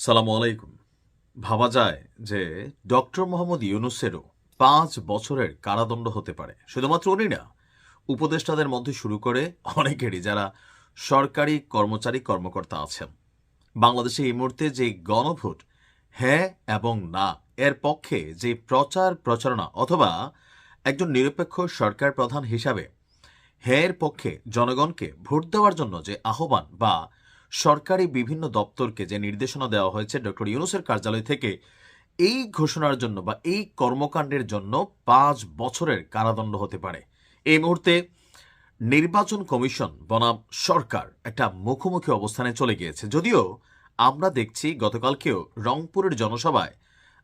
সালামু আলাইকুম। ভাবা যায় যে ডক্টর মোহাম্মদ ইউনূসেরও ৫ বছরের কারাদণ্ড হতে পারে। শুধুমাত্র উনি না, উপদেষ্টাদের মধ্যে শুরু করে অনেকেরই, যারা সরকারি কর্মচারী কর্মকর্তা আছেন। বাংলাদেশে এই মুহূর্তে যে গণভোট, হ্যাঁ এবং না এর পক্ষে যে প্রচার প্রচারণা, অথবা একজন নিরপেক্ষ সরকার প্রধান হিসাবে হ্যাঁ এর পক্ষে জনগণকে ভোট দেওয়ার জন্য যে আহ্বান, বা সরকারি বিভিন্ন দপ্তরকে যে নির্দেশনা দেওয়া হয়েছে ডক্টর ইউনূসের কার্যালয় থেকে, এই ঘোষণার জন্য বা এই কর্মকাণ্ডের জন্য ৫ বছরের কারাদণ্ড হতে পারে। এই মুহূর্তে নির্বাচন কমিশন বনাম সরকার একটা মুখোমুখি অবস্থানে চলে গিয়েছে। যদিও আমরা দেখছি গতকালকেও রংপুরের জনসভায়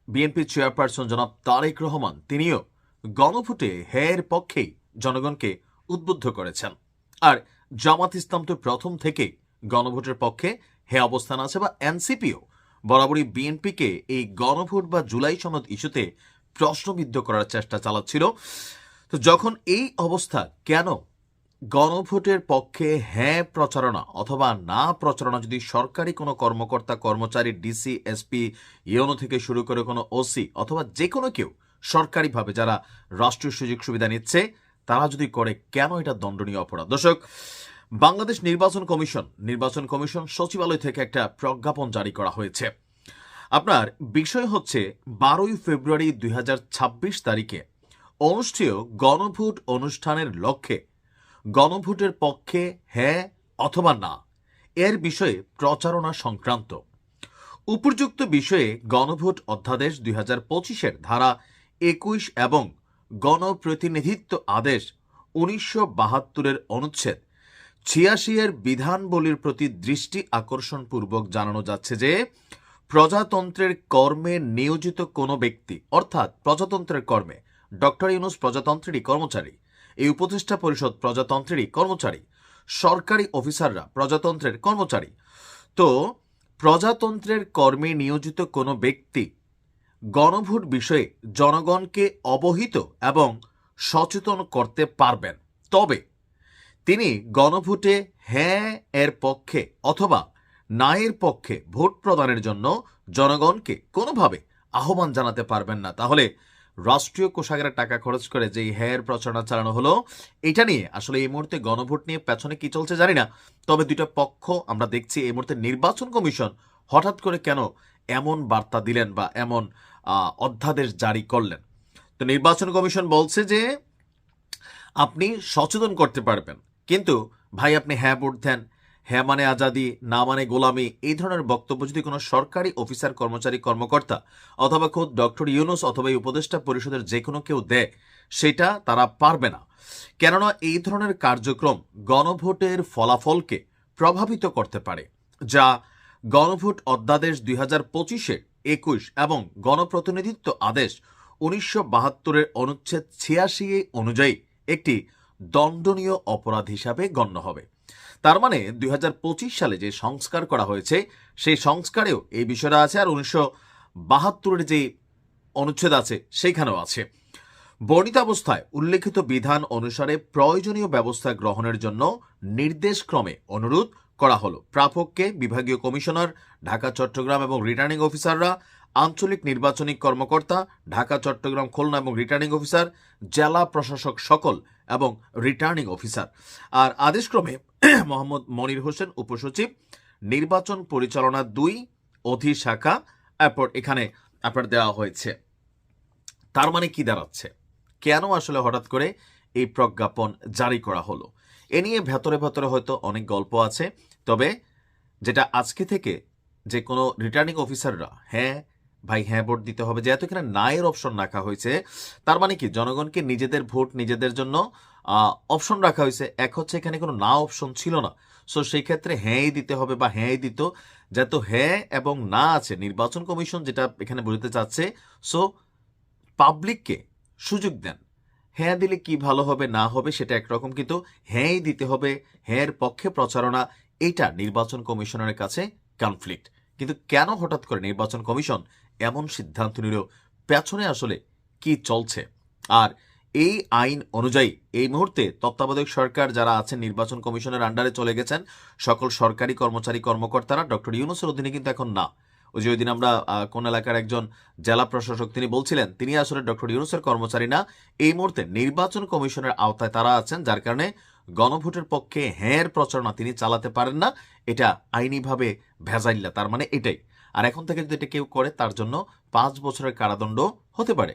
বিএনপি চেয়ারপারসন জনাব তারেক রহমান তিনিও গণভোটে হ্যাঁর পক্ষেই জনগণকে উদ্বুদ্ধ করেছেন। আর জামাত ইসলাম তো প্রথম থেকেই গণভোটের পক্ষে হ্যাঁ অবস্থান আছে, বা এনসিপিও বরাবরই বিএনপিকে এই গণভোট বা জুলাই সনদ ইস্যুতে প্রশ্নবিদ্ধ করার চেষ্টা চালাচ্ছিল। তো যখন এই অবস্থা, কেন গণভোটের পক্ষে হ্যাঁ প্রচারণা অথবা না প্রচারণা যদি সরকারি কোনো কর্মকর্তা কর্মচারী, ডিসি, এসপি, ইউনো থেকে শুরু করে কোনো ওসি অথবা যে কোনো কেউ সরকারিভাবে যারা রাষ্ট্রীয় সুযোগ সুবিধা নিচ্ছে, তারা যদি করে, কেন এটা দণ্ডনীয় অপরাধ? দর্শক, বাংলাদেশ নির্বাচন কমিশন সচিবালয় থেকে একটা প্রজ্ঞাপন জারি করা হয়েছে। আপনার বিষয় হচ্ছে 12ই ফেব্রুয়ারি 2026 তারিখে অনুষ্ঠেয় গণভোট অনুষ্ঠানের লক্ষ্যে গণভোটের পক্ষে হ্যাঁ অথবা না এর বিষয়ে প্রচারণা সংক্রান্ত উপযুক্ত বিষয়ে গণভোট অধ্যাদেশ 2025-এর ধারা 21 এবং গণপ্রতিনিধিত্ব আদেশ 1972-এর অনুচ্ছেদ 86-এর বিধানবলীর প্রতি দৃষ্টি আকর্ষণপূর্বক জানানো যাচ্ছে যে প্রজাতন্ত্রের কর্মে নিয়োজিত কোনো ব্যক্তি, অর্থাৎ প্রজাতন্ত্রের কর্মে ডক্টর ইউনূস প্রজাতন্ত্রেরই কর্মচারী, এই উপদেষ্টা পরিষদ প্রজাতন্ত্রেরই কর্মচারী, সরকারি অফিসাররা প্রজাতন্ত্রের কর্মচারী। তো প্রজাতন্ত্রের কর্মে নিয়োজিত কোনো ব্যক্তি গণভোট বিষয়ে জনগণকে অবহিত এবং সচেতন করতে পারবেন, তবে তিনি গণভোটে হ্যাঁ এর পক্ষে অথবা না এর পক্ষে ভোট প্রদানের জন্য জনগণকে কোনোভাবে আহ্বান জানাতে পারবেন না। তাহলে রাষ্ট্রীয় কোষাগারের টাকা খরচ করে যে হ্যাঁ প্রচারণা চালানো হলো, এটা নিয়ে আসলে এই মুহূর্তে গণভোট নিয়ে পেছনে কি চলছে জানি না, তবে দুইটা পক্ষ আমরা দেখছি এই মুহূর্তে নির্বাচন কমিশন হঠাৎ করে কেন এমন বার্তা দিলেন বা এমন অধ্যাদেশ জারি করলেন। তো নির্বাচন কমিশন বলছে যে আপনি সচেতন করতে পারবেন, কিন্তু ভাই আপনি হ্যাঁ ভোট দেন, হ্যাঁ মানে আজাদি, না মানে গোলামি, এই ধরনের বক্তব্য যদি কোনো সরকারি অফিসার কর্মচারী কর্মকর্তা অথবা খোদ ডক্টর ইউনূস অথবা এই উপদেষ্টা পরিষদের যে কোনো কেউ দেয়, সেটা তারা পারবে না। কেননা এই ধরনের কার্যক্রম গণভোটের ফলাফলকে প্রভাবিত করতে পারে, যা গণভোট অধ্যাদেশ 2025-এর 21 এবং গণপ্রতিনিধিত্ব আদেশ 1972-এর অনুচ্ছেদ 86 অনুযায়ী একটি দণ্ডনীয় অপরাধ হিসাবে গণ্য হবে। তার মানে 2025 সালে যে সংস্কার করা হয়েছে, সেই সংস্কারেও এই বিষয়টা আছে, আর 1972-এর যে অনুচ্ছেদ আছে সেইখানেও আছে। বর্ণিত অবস্থায় উল্লেখিত বিধান অনুসারে প্রয়োজনীয় ব্যবস্থা গ্রহণের জন্য নির্দেশক্রমে অনুরোধ করা হলো প্রাপককে বিভাগীয় কমিশনার, ঢাকা, চট্টগ্রাম এবং রিটার্নিং অফিসাররা, আঞ্চলিক নির্বাচনী কর্মকর্তা, ঢাকা, চট্টগ্রাম, খুলনা এবং রিটার্নিং অফিসার, জেলা প্রশাসক সকল এবং রিটার্নিং অফিসার। আর আদেশক্রমে মোহাম্মদ মনির হোসেন, উপসচিব, নির্বাচন পরিচালনা 2 অধিশাখা, এরপর এখানে আপনার দেওয়া হয়েছে। তার মানে কি দাঁড়াচ্ছে, কেন আসলে হঠাৎ করে এই প্রজ্ঞাপন জারি করা হলো? এ নিয়ে ভেতরে ভেতরে হয়তো অনেক গল্প আছে, তবে যেটা আজকে থেকে যে কোনো রিটার্নিং অফিসাররা হ্যাঁ ভাই হ্যাঁ ভোট দিতে হবে, যেহেতু এখানে নায়ের অপশন রাখা হয়েছে, তার মানে কি জনগণকে নিজেদের ভোট নিজেদের জন্য অপশন রাখা হয়েছে। এক হচ্ছে এখানে কোনো না অপশন ছিল না, সো সেই ক্ষেত্রে হ্যাঁই দিতে হবে বা হ্যাঁই দিত, যেহেতু হ্যাঁ এবং না আছে, নির্বাচন কমিশন যেটা এখানে বলতে চাচ্ছে, সো পাবলিককে সুযোগ দেন। হ্যাঁ দিলে কি ভালো হবে না হবে সেটা একরকম, কিন্তু হ্যাঁই দিতে হবে, হ্যাঁর পক্ষে প্রচারণা, এটা নির্বাচন কমিশনের কাছে কনফ্লিক্ট। কিন্তু কেন হঠাৎ করে নির্বাচন কমিশন এমন সিদ্ধান্ত নিল, পেছনে আসলে কি চলছে? আর এই আইন অনুযায়ী এই মুহূর্তে তত্ত্বাবধায়ক সরকার যারা আছেন নির্বাচন কমিশনের আন্ডারে চলে গেছেন, সকল সরকারি কর্মচারী কর্মকর্তারা ডক্টর ইউনূসের অধীনে কিন্তু এখন না, ওই যে ওই দিন আমরা কোন এলাকার একজন জেলা প্রশাসক তিনি বলছিলেন তিনি আসলে ডক্টর ইউনূসের কর্মচারী না, এই মুহূর্তে নির্বাচন কমিশনের আওতায় তারা আছেন, যার কারণে গণভোটের পক্ষে হ্যাঁ প্রচারণা তিনি চালাতে পারেন না। এটা আইনিভাবে ভেজাইল্লা, তার মানে এটাই। আর এখন থেকে যদি এটা কেউ করে তার জন্য 5 বছরের কারাদণ্ড হতে পারে।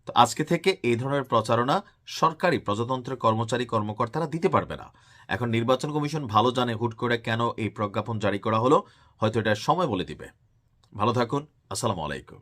তো আজকে থেকে এই ধরনের প্রচারণা সরকারি প্রজাতন্ত্রের কর্মচারী কর্মকর্তারা দিতে পারবে না। এখন নির্বাচন কমিশন ভালো জানে হুট করে কেন এই প্রজ্ঞাপন জারি করা হলো, হয়তো এটা সময় বলে দিবে। ভালো থাকুন, আসসালামু আলাইকুম।